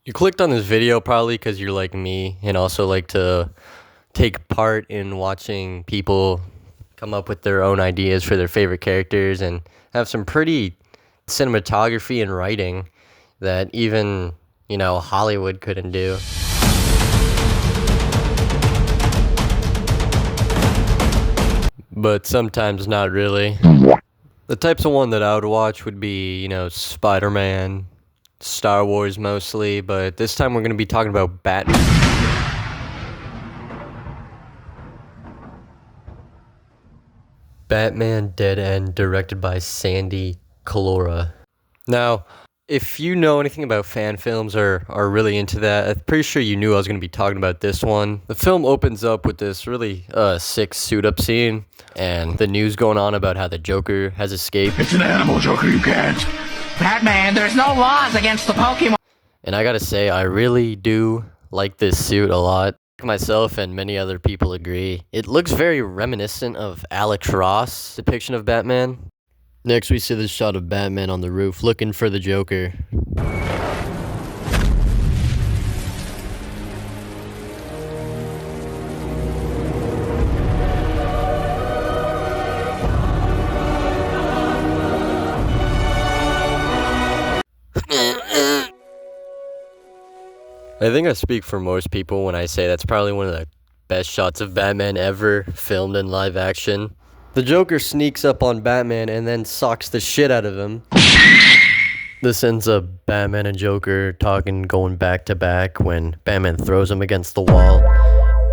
You clicked on this video probably because you're like me and also like to take part in watching people come up with their own ideas for their favorite characters and have some pretty cinematography and writing that even, Hollywood couldn't do. But sometimes not really. The types of one that I would watch would be, Spider-Man, Star Wars mostly, but this time we're going to be talking about Batman. Batman Dead End, directed by Sandy Calora. Now, if you know anything about fan films or are really into that, I'm pretty sure you knew I was going to be talking about this one. The film opens up with this really sick suit-up scene, and the news going on about how the Joker has escaped. It's an animal, Joker, you can't. Batman, there's no laws against the Pokemon. And I gotta say, I really do like this suit a lot. Myself and many other people agree. It looks very reminiscent of Alex Ross' depiction of Batman. Next, we see this shot of Batman on the roof looking for the Joker. I think I speak for most people when I say that's probably one of the best shots of Batman ever filmed in live action. The Joker sneaks up on Batman and then socks the shit out of him. This ends up Batman and Joker talking, going back to back when Batman throws him against the wall.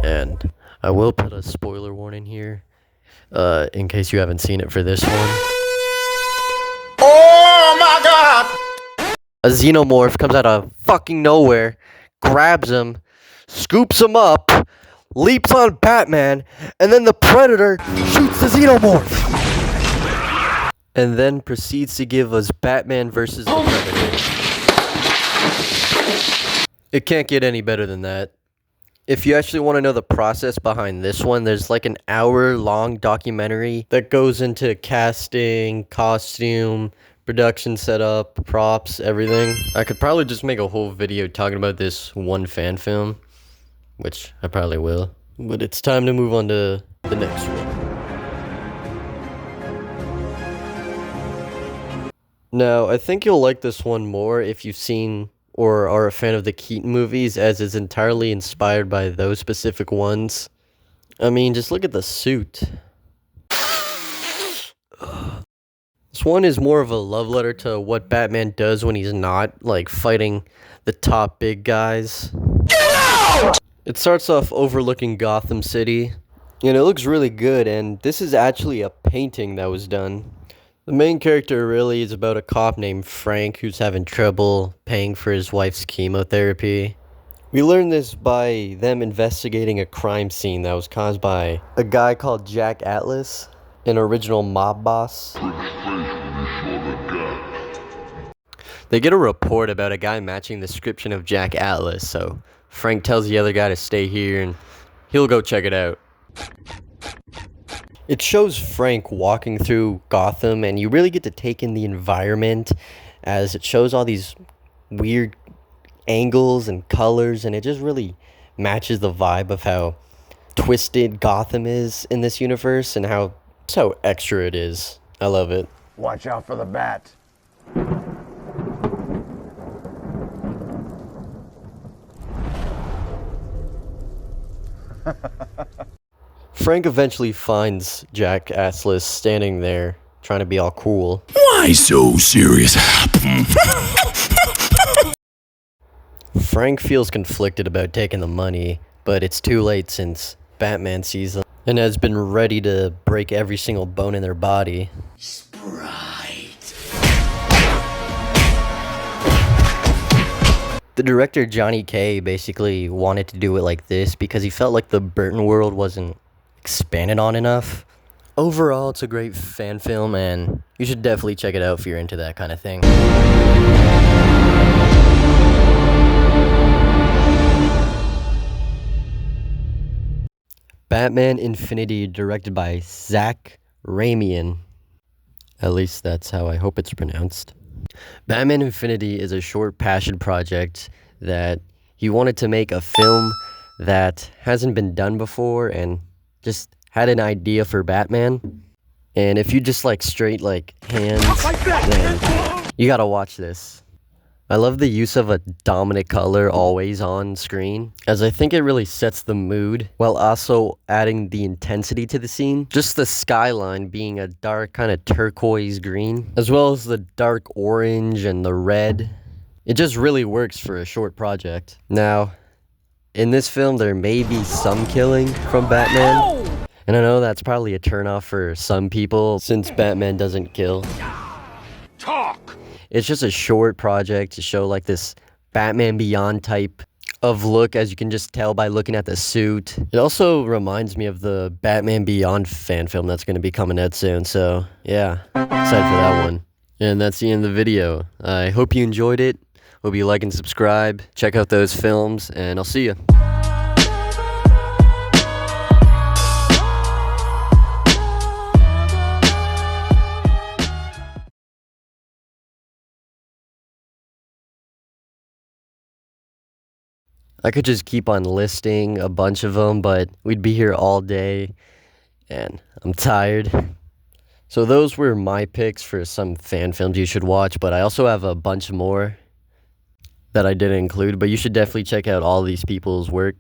And I will put a spoiler warning here, in case you haven't seen it for this one. Oh my god! A xenomorph comes out of fucking nowhere, grabs him, scoops him up, leaps on Batman, and then the Predator shoots the xenomorph. And then proceeds to give us Batman versus the Predator. It can't get any better than that. If you actually want to know the process behind this one, there's like an hour-long documentary that goes into casting, costume, production setup, props, everything. I could probably just make a whole video talking about this one fan film, which I probably will. But it's time to move on to the next one. Now, I think you'll like this one more if you've seen or are a fan of the Keaton movies, as it's entirely inspired by those specific ones. I mean, just look at the suit. This one is more of a love letter to what Batman does when he's not, like, fighting the top big guys. Get out! It starts off overlooking Gotham City, and it looks really good, and this is actually a painting that was done. The main character really is about a cop named Frank who's having trouble paying for his wife's chemotherapy. We learned this by them investigating a crime scene that was caused by a guy called Jack Atlas, an original mob boss. They get a report about a guy matching the description of Jack Atlas, so Frank tells the other guy to stay here and he'll go check it out. It shows Frank walking through Gotham, and you really get to take in the environment as it shows all these weird angles and colors, and it just really matches the vibe of how twisted Gotham is in this universe and how extra it is. I love it. Watch out for the bat. Frank eventually finds Jack Atlas standing there, trying to be all cool. Why so serious? Frank feels conflicted about taking the money, but it's too late since Batman sees them and has been ready to break every single bone in their body. Sprite. The director Johnny K basically wanted to do it like this because he felt like the Burton world wasn't expanded on enough. Overall, it's a great fan film, and you should definitely check it out if you're into that kind of thing. Batman Infinity, directed by Zach Ramian. At least that's how I hope it's pronounced. Batman Infinity is a short passion project that he wanted to make a film that hasn't been done before and just had an idea for Batman. And if you just like straight like hands, then you gotta watch this. I love the use of a dominant color always on screen, as I think it really sets the mood while also adding the intensity to the scene. Just the skyline being a dark kind of turquoise green, as well as the dark orange and the red. It just really works for a short project. Now, in this film, there may be some killing from Batman. And I know that's probably a turnoff for some people since Batman doesn't kill. Talk! It's just a short project to show like this Batman Beyond type of look, as you can just tell by looking at the suit. It also reminds me of the Batman Beyond fan film that's going to be coming out soon. So yeah, excited for that one. And that's the end of the video. I hope you enjoyed it. Hope you like and subscribe. Check out those films, and I'll see you. I could just keep on listing a bunch of them, but we'd be here all day, and I'm tired. So those were my picks for some fan films you should watch, but I also have a bunch more that I didn't include, but you should definitely check out all these people's work.